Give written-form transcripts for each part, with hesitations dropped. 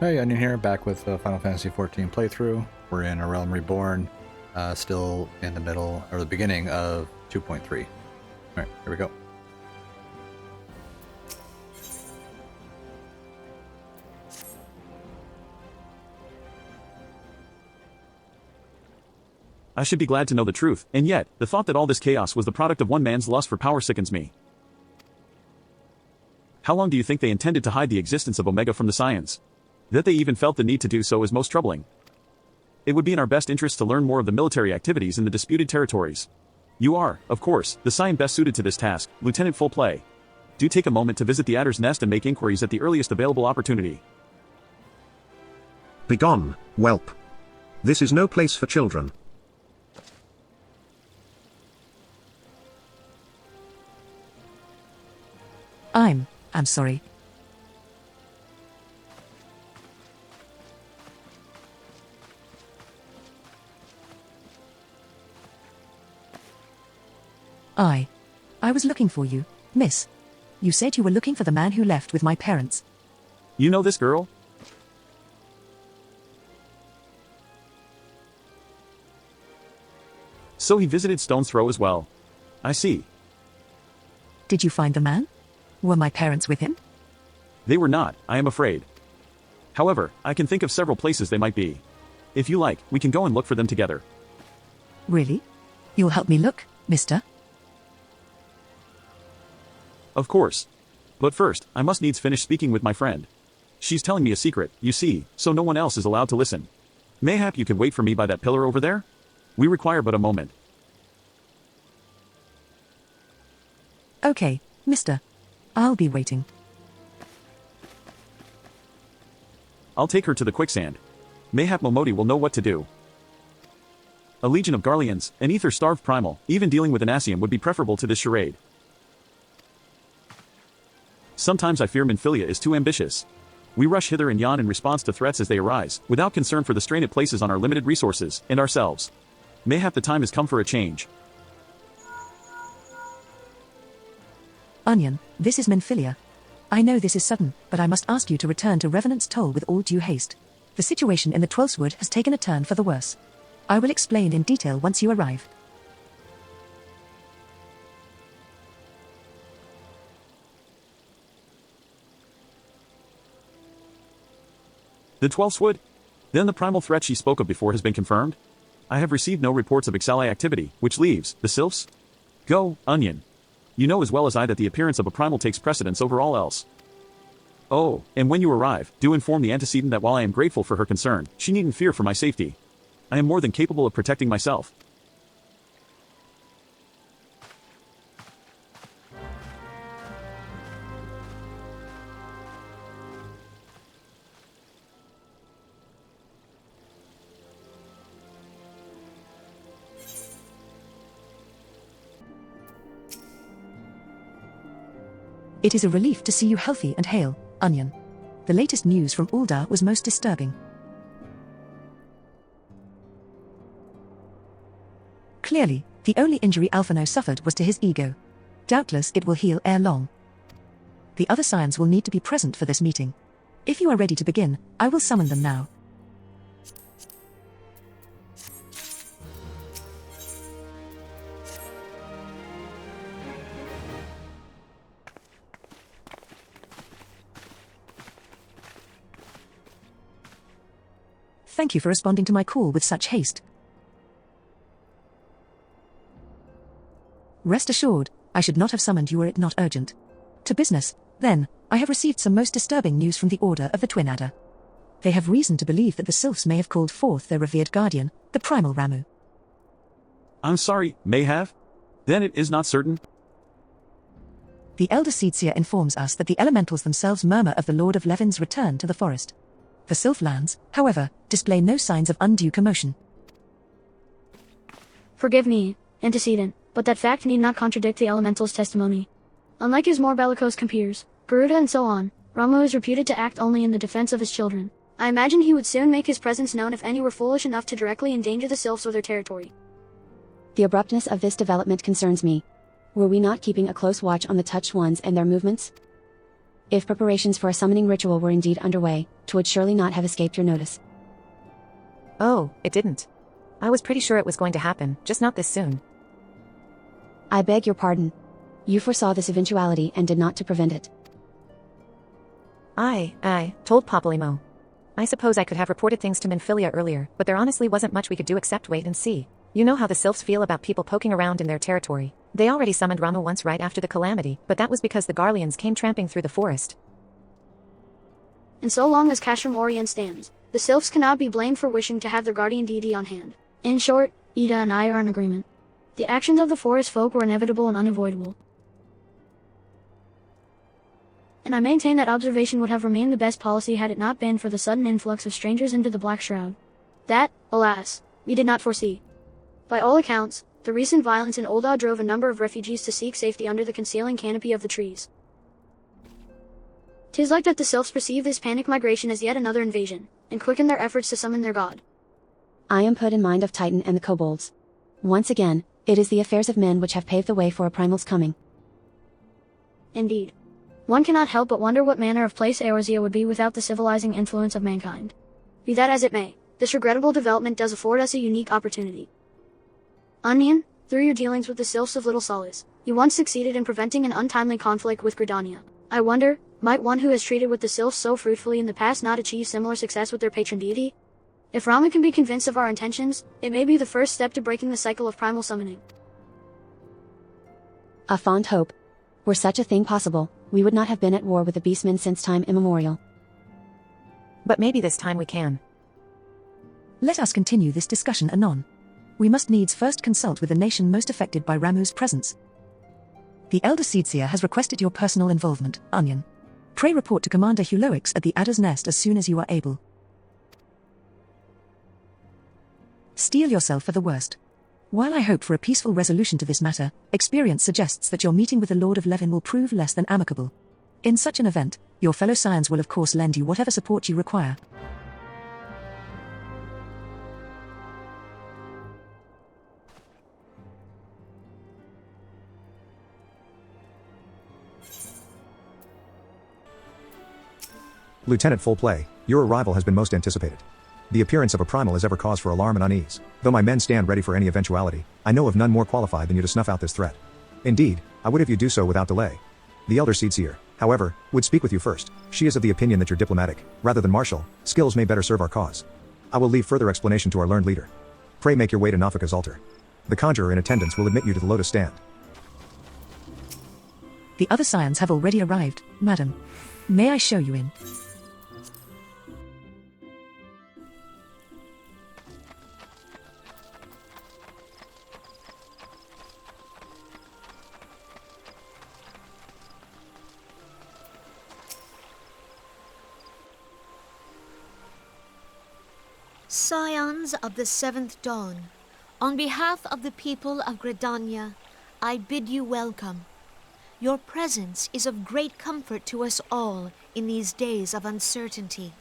Hey, Onion here, back with Final Fantasy XIV playthrough. We're in A Realm Reborn, still in the middle, or the beginning of 2.3. Alright, here we go. I should be glad to know the truth, and yet, the thought that all this chaos was the product of one man's lust for power sickens me. How long do you think they intended to hide the existence of Omega from the Scions? That they even felt the need to do so is most troubling. It would be in our best interest to learn more of the military activities in the disputed territories. You are, of course, the Scion best suited to this task, Lieutenant Full Play. Do take a moment to visit the Adder's Nest and make inquiries at the earliest available opportunity. Begone, whelp. This is no place for children. I'm sorry. I was looking for you, miss. You said you were looking for the man who left with my parents. You know this girl? So he visited Stone's Throw as well. I see. Did you find the man? Were my parents with him? They were not, I am afraid. However, I can think of several places they might be. If you like, we can go and look for them together. Really? You'll help me look, mister? Of course. But first, I must needs finish speaking with my friend. She's telling me a secret, you see, so no one else is allowed to listen. Mayhap you can wait for me by that pillar over there? We require but a moment. Okay, mister. I'll be waiting. I'll take her to the quicksand. Mayhap Momodi will know what to do. A legion of Garleans, an ether-starved primal, even dealing with an Asium would be preferable to this charade. Sometimes I fear Minfilia is too ambitious. We rush hither and yon in response to threats as they arise, without concern for the strain it places on our limited resources, and ourselves. Mayhap the time has come for a change. Onion, this is Minfilia. I know this is sudden, but I must ask you to return to Revenant's Toll with all due haste. The situation in the Twelfthwood has taken a turn for the worse. I will explain in detail once you arrive. The Twelfthwood? Then the primal threat she spoke of before has been confirmed? I have received no reports of Ixali activity, which leaves the Sylphs? Go, Onion. You know as well as I that the appearance of a primal takes precedence over all else. Oh, and when you arrive, do inform the antecedent that while I am grateful for her concern, she needn't fear for my safety. I am more than capable of protecting myself. It is a relief to see you healthy and hale, Onion. The latest news from Ul'dah was most disturbing. Clearly, the only injury Alphino suffered was to his ego. Doubtless it will heal ere long. The other Scions will need to be present for this meeting. If you are ready to begin, I will summon them now. Thank you for responding to my call with such haste. Rest assured, I should not have summoned you were it not urgent. To business, then, I have received some most disturbing news from the Order of the Twin Adder. They have reason to believe that the Sylphs may have called forth their revered guardian, the primal Ramuh. I'm sorry, may have? Then it is not certain? The Elder Seedseer informs us that the elementals themselves murmur of the Lord of Levin's return to the forest. The Sylph lands, however, display no signs of undue commotion. Forgive me, antecedent, but that fact need not contradict the elemental's testimony. Unlike his more bellicose compeers, Garuda and so on, Ramuh is reputed to act only in the defense of his children. I imagine he would soon make his presence known if any were foolish enough to directly endanger the Sylphs or their territory. The abruptness of this development concerns me. Were we not keeping a close watch on the touched ones and their movements? If preparations for a summoning ritual were indeed underway, 'twould surely not have escaped your notice. Oh, it didn't. I was pretty sure it was going to happen, just not this soon. I beg your pardon. You foresaw this eventuality and did not to prevent it. I told Papalymo. I suppose I could have reported things to Minfilia earlier, but there honestly wasn't much we could do except wait and see. You know how the Sylphs feel about people poking around in their territory. They already summoned Ramuh once right after the calamity, but that was because the Garleans came tramping through the forest. And so long as Castrum Orient stands, the Sylphs cannot be blamed for wishing to have their guardian deity on hand. In short, Ida and I are in agreement. The actions of the forest folk were inevitable and unavoidable. And I maintain that observation would have remained the best policy had it not been for the sudden influx of strangers into the Black Shroud. That, alas, we did not foresee. By all accounts, the recent violence in Ul'dah drove a number of refugees to seek safety under the concealing canopy of the trees. 'Tis like that the Sylphs perceive this panic migration as yet another invasion, and quicken their efforts to summon their god. I am put in mind of Titan and the kobolds. Once again, it is the affairs of men which have paved the way for a primal's coming. Indeed. One cannot help but wonder what manner of place Eorzea would be without the civilizing influence of mankind. Be that as it may, this regrettable development does afford us a unique opportunity. Onion, through your dealings with the Sylphs of Little Solace, you once succeeded in preventing an untimely conflict with Gridania. I wonder, might one who has treated with the Sylphs so fruitfully in the past not achieve similar success with their patron deity? If Ramuh can be convinced of our intentions, it may be the first step to breaking the cycle of primal summoning. A fond hope. Were such a thing possible, we would not have been at war with the beastmen since time immemorial. But maybe this time we can. Let us continue this discussion anon. We must needs first consult with the nation most affected by Ramuh's presence. The Elder Seedseer has requested your personal involvement, Onion. Pray report to Commander Huloix at the Adder's Nest as soon as you are able. Steel yourself for the worst. While I hope for a peaceful resolution to this matter, experience suggests that your meeting with the Lord of Levin will prove less than amicable. In such an event, your fellow Scions will of course lend you whatever support you require. Lieutenant Full Play, your arrival has been most anticipated. The appearance of a primal is ever cause for alarm and unease. Though my men stand ready for any eventuality, I know of none more qualified than you to snuff out this threat. Indeed, I would have you do so without delay. The Elder Seedseer, however, would speak with you first. She is of the opinion that your diplomatic, rather than martial, skills may better serve our cause. I will leave further explanation to our learned leader. Pray make your way to Nafika's altar. The conjurer in attendance will admit you to the Lotus Stand. The other Scions have already arrived, madam. May I show you in? Scions of the Seventh Dawn, on behalf of the people of Gridania, I bid you welcome. Your presence is of great comfort to us all in these days of uncertainty.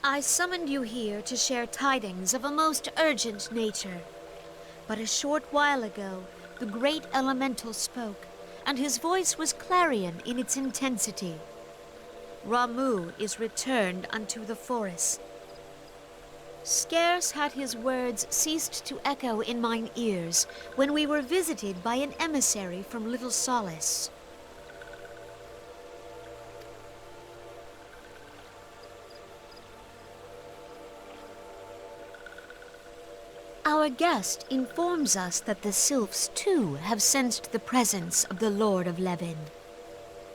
I summoned you here to share tidings of a most urgent nature. But a short while ago, the great elemental spoke, and his voice was clarion in its intensity. Ramuh is returned unto the forest. Scarce had his words ceased to echo in mine ears when we were visited by an emissary from Little Solace. Our guest informs us that the Sylphs too have sensed the presence of the Lord of Levin.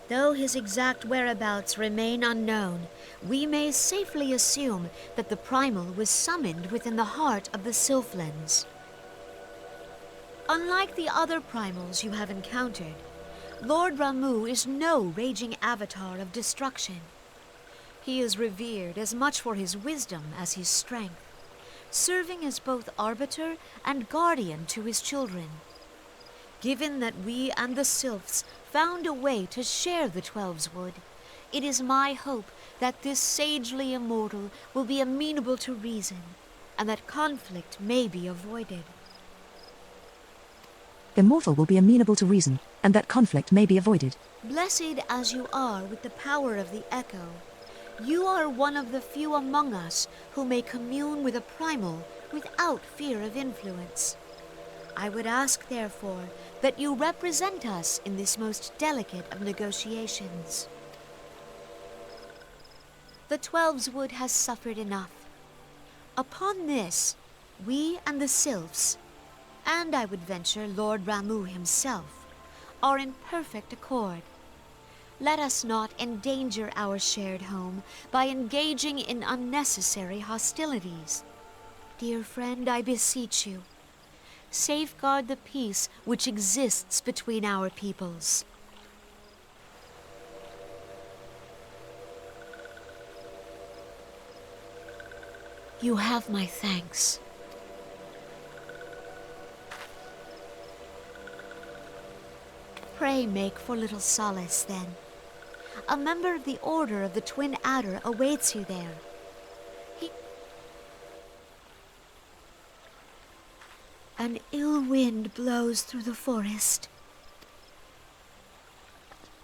Though his exact whereabouts remain unknown, we may safely assume that the primal was summoned within the heart of the Sylphlands. Unlike the other primals you have encountered, Lord Ramuh is no raging avatar of destruction. He is revered as much for his wisdom as his strength, serving as both arbiter and guardian to his children. Given that we and the Sylphs found a way to share the Twelve's Wood, it is my hope that this sagely immortal will be amenable to reason, and that conflict may be avoided. immortal will be amenable to reason, and that conflict may be avoided. Blessed as you are with the power of the echo, you are one of the few among us who may commune with a primal without fear of influence. I would ask, therefore, that you represent us in this most delicate of negotiations. The Twelveswood has suffered enough. Upon this, we and the Sylphs, and I would venture Lord Ramuh himself, are in perfect accord. Let us not endanger our shared home by engaging in unnecessary hostilities. Dear friend, I beseech you, safeguard the peace which exists between our peoples. You have my thanks. Pray make for little solace, then. A member of the Order of the Twin Adder awaits you there. An ill wind blows through the forest.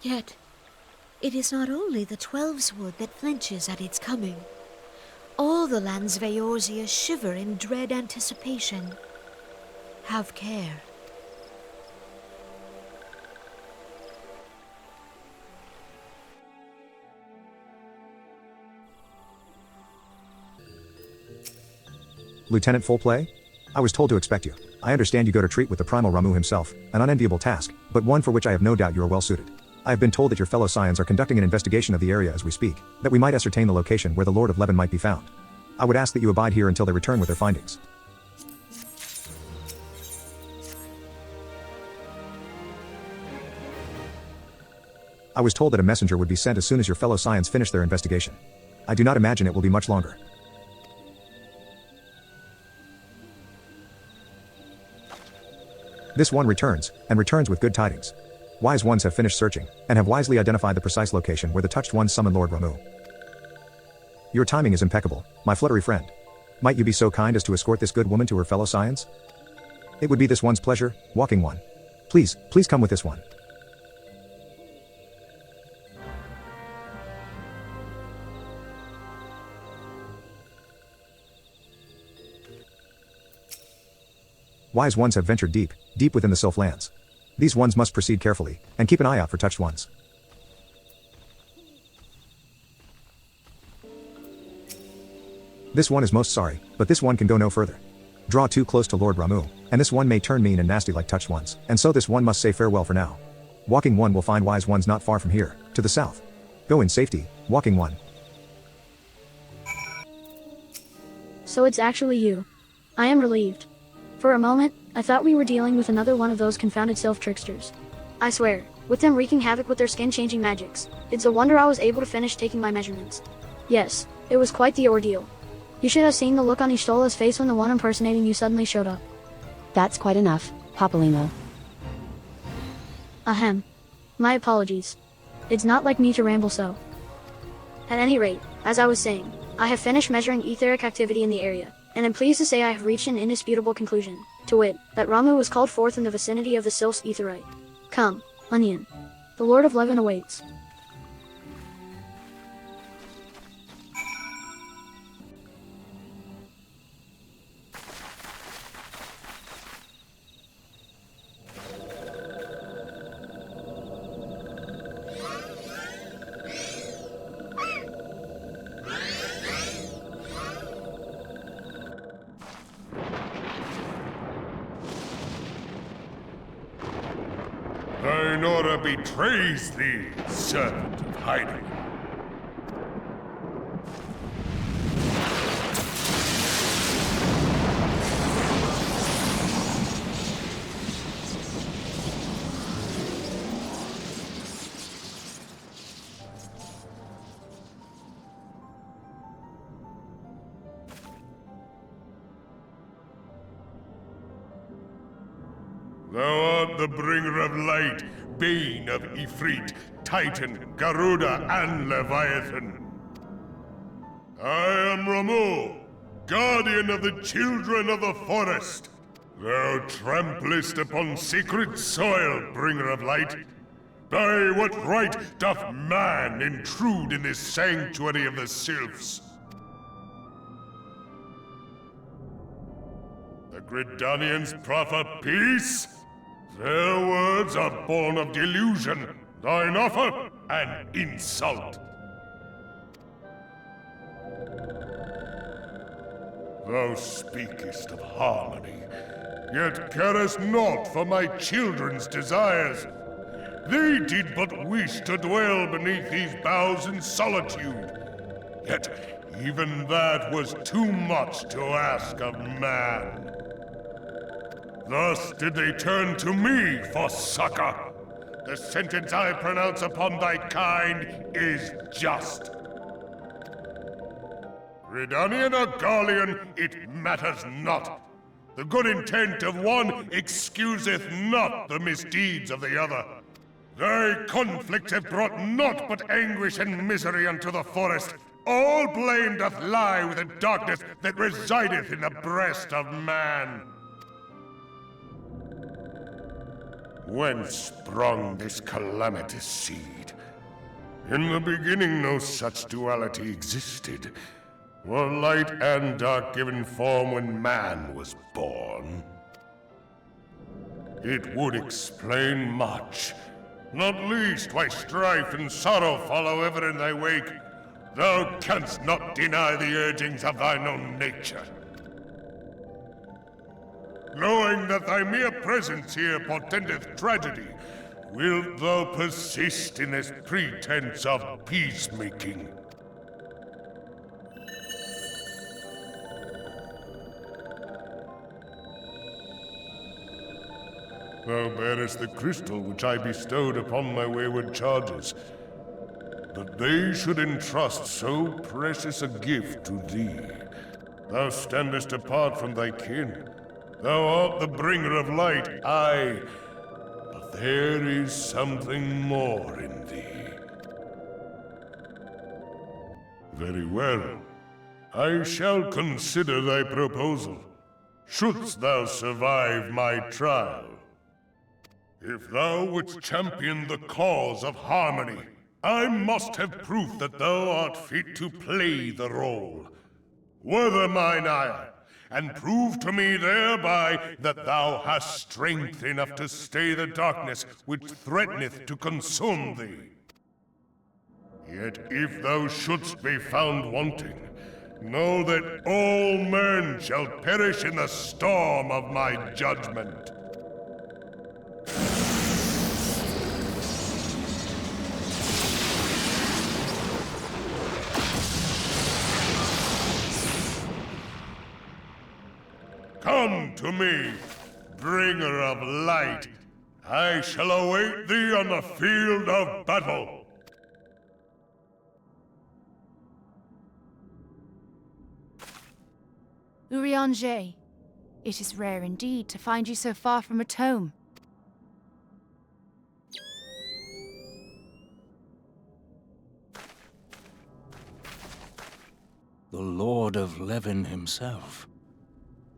Yet, it is not only the Twelveswood that flinches at its coming. All the lands Veorzia shiver in dread anticipation. Have care. Lieutenant Full Play? I was told to expect you. I understand you go to treat with the primal Ramuh himself, an unenviable task, but one for which I have no doubt you are well suited. I have been told that your fellow Scions are conducting an investigation of the area as we speak, that we might ascertain the location where the Lord of Leven might be found. I would ask that you abide here until they return with their findings. I was told that a messenger would be sent as soon as your fellow Scions finish their investigation. I do not imagine it will be much longer. This one returns, and returns with good tidings. Wise ones have finished searching, and have wisely identified the precise location where the touched ones summoned Lord Ramuh. Your timing is impeccable, my fluttery friend. Might you be so kind as to escort this good woman to her fellow Scions? It would be this one's pleasure, walking one. Please come with this one. Wise ones have ventured deep within the Sylph lands. These ones must proceed carefully, and keep an eye out for touched ones. This one is most sorry, but this one can go no further. Draw too close to Lord Ramuh, and this one may turn mean and nasty like touched ones, and so this one must say farewell for now. Walking one will find wise ones not far from here, to the south. Go in safety, walking one. So it's actually you. I am relieved. For a moment, I thought we were dealing with another one of those confounded Sylph tricksters. I swear, with them wreaking havoc with their skin-changing magics, it's a wonder I was able to finish taking my measurements. Yes, it was quite the ordeal. You should have seen the look on Ishtola's face when the one impersonating you suddenly showed up. That's quite enough, Papolino. Ahem. My apologies. It's not like me to ramble so. At any rate, as I was saying, I have finished measuring etheric activity in the area, and am pleased to say I have reached an indisputable conclusion, to wit, that Ramuh was called forth in the vicinity of the Sylph's Aetheryte. Come, Onion. The Lord of Leven awaits. Thine order betrays thee, servant of hiding. Thou art the bringer of light, bane of Ifrit, Titan, Garuda, and Leviathan. I am Ramuh, guardian of the children of the forest. Thou tramplest upon sacred soil, bringer of light. By what right doth man intrude in this sanctuary of the sylphs? The Gridanians proffer peace? Their words are born of delusion, thine offer an insult. Thou speakest of harmony, yet carest naught for my children's desires. They did but wish to dwell beneath these boughs in solitude. Yet even that was too much to ask of man. Thus did they turn to me for succor. The sentence I pronounce upon thy kind is just. Gridanian or Garlean, it matters not. The good intent of one excuseth not the misdeeds of the other. Thy conflicts have brought naught but anguish and misery unto the forest. All blame doth lie with the darkness that resideth in the breast of man. Whence sprung this calamitous seed? In the beginning no such duality existed. Were light and dark given form when man was born? It would explain much, not least why strife and sorrow follow ever in thy wake. Thou canst not deny the urgings of thine own nature. Knowing that thy mere presence here portendeth tragedy, wilt thou persist in this pretense of peacemaking? Thou bearest the crystal which I bestowed upon my wayward charges. That they should entrust so precious a gift to thee. Thou standest apart from thy kin. Thou art the bringer of light, aye. But there is something more in thee. Very well. I shall consider thy proposal, shouldst thou survive my trial. If thou wouldst champion the cause of harmony, I must have proof that thou art fit to play the role. Wither mine ire, and prove to me thereby that thou hast strength enough to stay the darkness which threateneth to consume thee. Yet if thou shouldst be found wanting, know that all men shall perish in the storm of my judgment. Come to me, bringer of light. I shall await thee on the field of battle. Urianger, it is rare indeed to find you so far from a tome. The Lord of Levin himself.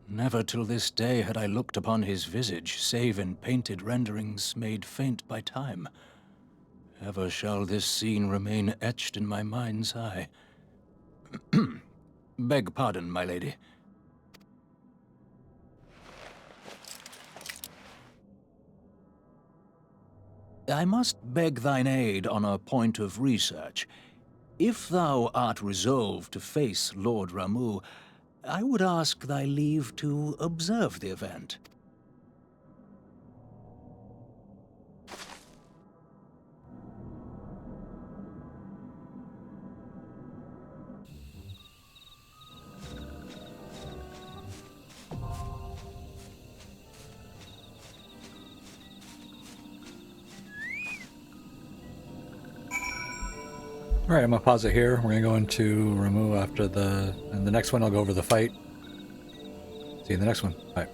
Never till this day had I looked upon his visage, save in painted renderings made faint by time. Ever shall this scene remain etched in my mind's eye. Beg pardon, my lady. I must beg thine aid on a point of research. If thou art resolved to face Lord Ramuh, I would ask thy leave to observe the event. Alright, I'm gonna pause it here. We're gonna go into Ramuh after and the next one I'll go over the fight. See you in the next one. Bye.